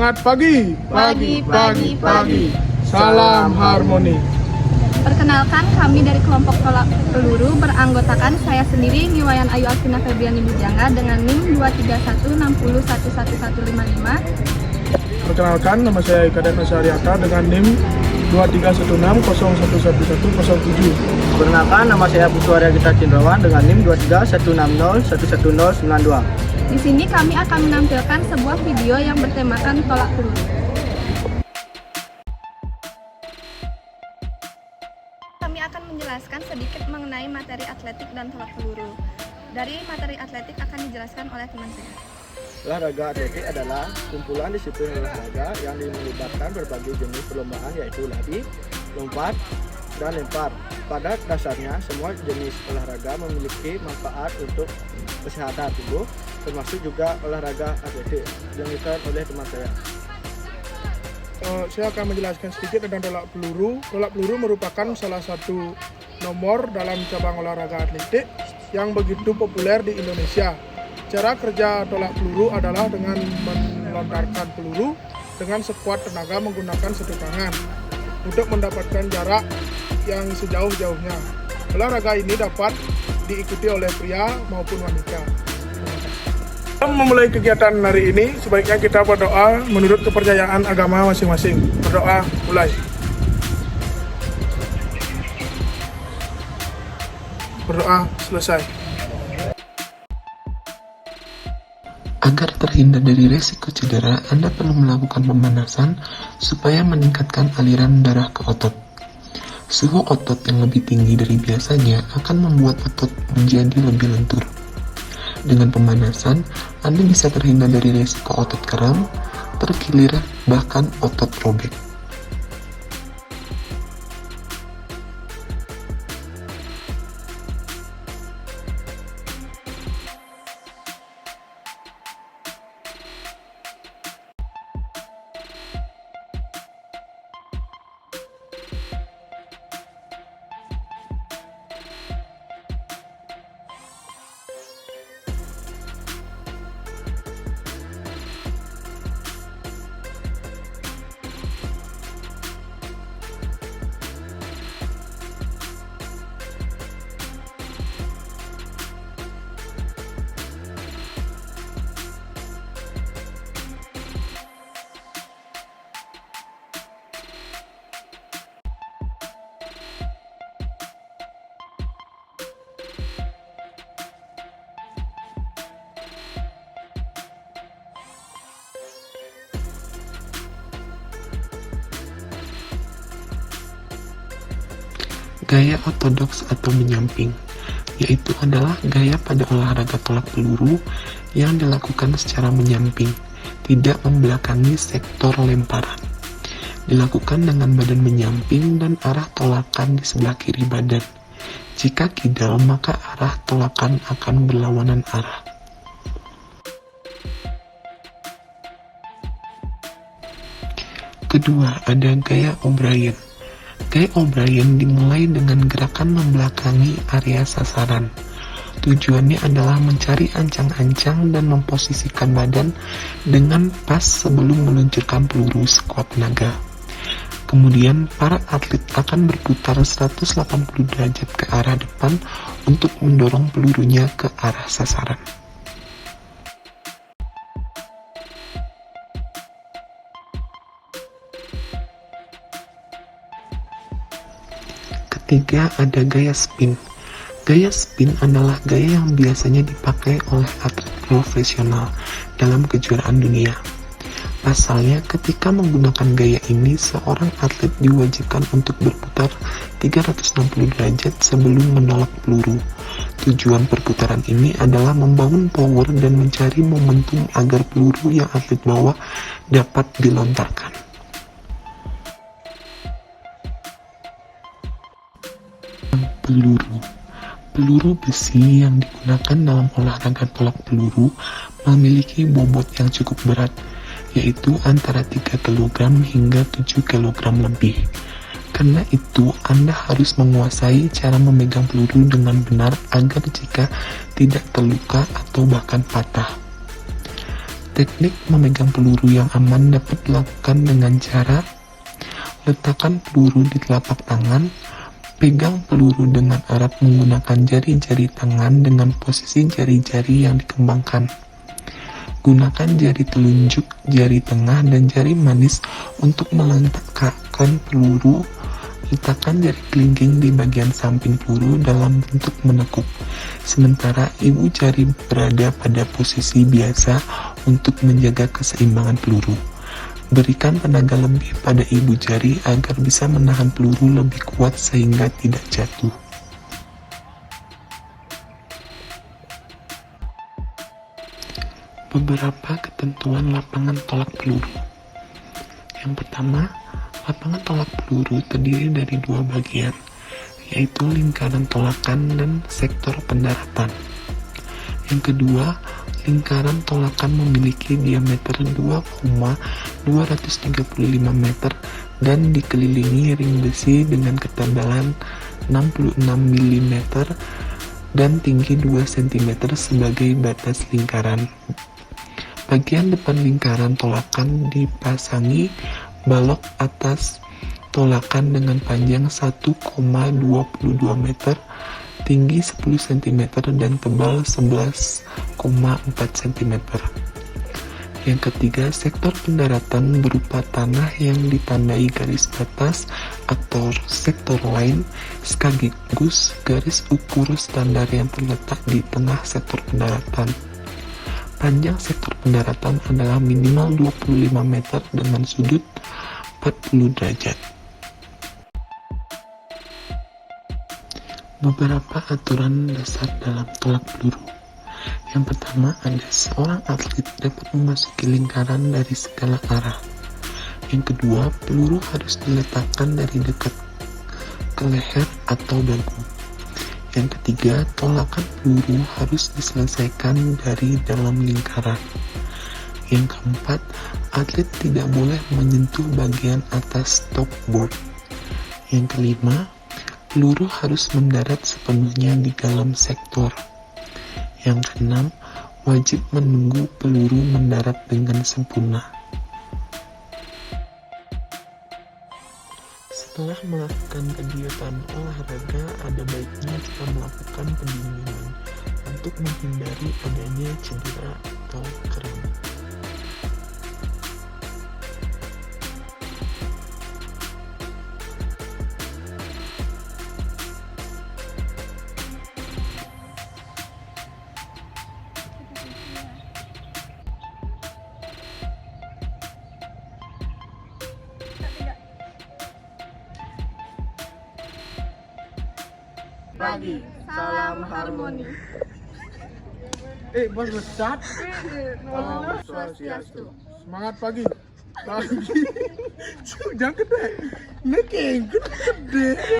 Semangat pagi, pagi. Salam harmoni. Perkenalkan, kami dari kelompok tolak peluru beranggotakan saya sendiri, Niwayan Ayu Alvina Febriani Bujangga dengan NIM 23160111155. Perkenalkan, nama saya Ika Devna Syariata dengan NIM 23160111107. Perkenalkan, nama saya Puswarya Gita Cindrawan dengan NIM 23160111092. Di sini kami akan menampilkan sebuah video yang bertemakan tolak peluru. Kami akan menjelaskan sedikit mengenai materi atletik dan tolak peluru. Dari materi atletik akan dijelaskan oleh teman saya. Olahraga atletik adalah kumpulan disiplin olahraga yang melibatkan berbagai jenis perlombaan yaitu lari, lompat, dan lempar. Pada dasarnya, semua jenis olahraga memiliki manfaat untuk kesehatan tubuh, termasuk juga olahraga atletik yang dilakukan oleh teman saya. Saya akan menjelaskan sedikit tentang tolak peluru. Tolak peluru merupakan salah satu nomor dalam cabang olahraga atletik yang begitu populer di Indonesia. Cara kerja tolak peluru adalah dengan melontarkan peluru dengan sekuat tenaga menggunakan satu tangan untuk mendapatkan jarak yang sejauh-jauhnya. Olahraga ini dapat diikuti oleh pria maupun wanita. Sebelum memulai kegiatan hari ini, sebaiknya kita berdoa menurut kepercayaan agama masing-masing. Berdoa, mulai. Berdoa, selesai. Agar terhindar dari resiko cedera, Anda perlu melakukan pemanasan supaya meningkatkan aliran darah ke otot. Suhu otot yang lebih tinggi dari biasanya akan membuat otot menjadi lebih lentur. Dengan pemanasan, Anda bisa terhindar dari resiko otot kram, terkilir, bahkan otot robek. Gaya ortodoks atau menyamping, yaitu adalah gaya pada olahraga tolak peluru yang dilakukan secara menyamping, tidak membelakangi sektor lemparan. Dilakukan dengan badan menyamping dan arah tolakan di sebelah kiri badan. Jika kidal, maka arah tolakan akan berlawanan arah. Kedua, ada gaya O'Brien. Gaya O'Brien dimulai dengan gerakan membelakangi area sasaran. Tujuannya adalah mencari ancang-ancang dan memposisikan badan dengan pas sebelum meluncurkan peluru sekuat tenaga. Kemudian, para atlet akan berputar 180 derajat ke arah depan untuk mendorong pelurunya ke arah sasaran. Ketiga, ada gaya spin. Gaya spin adalah gaya yang biasanya dipakai oleh atlet profesional dalam kejuaraan dunia. Pasalnya, ketika menggunakan gaya ini, seorang atlet diwajibkan untuk berputar 360 derajat sebelum menolak peluru. Tujuan perputaran ini adalah membangun power dan mencari momentum agar peluru yang atlet bawa dapat dilontarkan. Peluru besi yang digunakan dalam olahraga tolak peluru memiliki bobot yang cukup berat, yaitu antara 3 kg hingga 7 kg lebih. Karena itu, Anda harus menguasai cara memegang peluru dengan benar agar jika tidak terluka atau bahkan patah. Teknik memegang peluru yang aman dapat dilakukan dengan cara letakkan peluru di telapak tangan, pegang peluru dengan erat menggunakan jari-jari tangan dengan posisi jari-jari yang dikembangkan. Gunakan jari telunjuk, jari tengah, dan jari manis untuk meletakkan peluru. Letakkan jari kelingking di bagian samping peluru dalam bentuk menekuk, sementara ibu jari berada pada posisi biasa untuk menjaga keseimbangan peluru. Berikan tenaga lebih pada ibu jari agar bisa menahan peluru lebih kuat sehingga tidak jatuh. Beberapa ketentuan lapangan tolak peluru. Yang pertama, lapangan tolak peluru terdiri dari dua bagian, yaitu lingkaran tolakan dan sektor pendaratan. Yang kedua, lingkaran tolakan memiliki diameter 2,235 meter dan dikelilingi ring besi dengan ketebalan 66 mm dan tinggi 2 cm sebagai batas lingkaran. Bagian depan lingkaran tolakan dipasangi balok atas tolakan dengan panjang 1,22 meter, tinggi 10 cm dan tebal 11,4 cm. Yang ketiga, sektor pendaratan berupa tanah yang ditandai garis batas atau sektor line sekaligus garis ukur standar yang terletak di tengah sektor pendaratan. Panjang sektor pendaratan adalah minimal 25 meter dengan sudut 40 derajat. Beberapa aturan dasar dalam tolak peluru. Yang pertama, ada seorang atlet dapat memasuki lingkaran dari segala arah. Yang kedua, peluru harus diletakkan dari dekat ke leher atau dagu. Yang ketiga, tolakan peluru harus diselesaikan dari dalam lingkaran. Yang keempat, atlet tidak boleh menyentuh bagian atas top board. Yang kelima, peluru harus mendarat sepenuhnya di dalam sektor. Yang keenam, wajib menunggu peluru mendarat dengan sempurna. Setelah melakukan kegiatan olahraga, ada baiknya kita melakukan pendinginan untuk menghindari adanya cedera atau kram. Pagi, salam harmoni. Bos besar. Om Swastiastu. Semangat pagi. Jangan gede. Nekeng gede.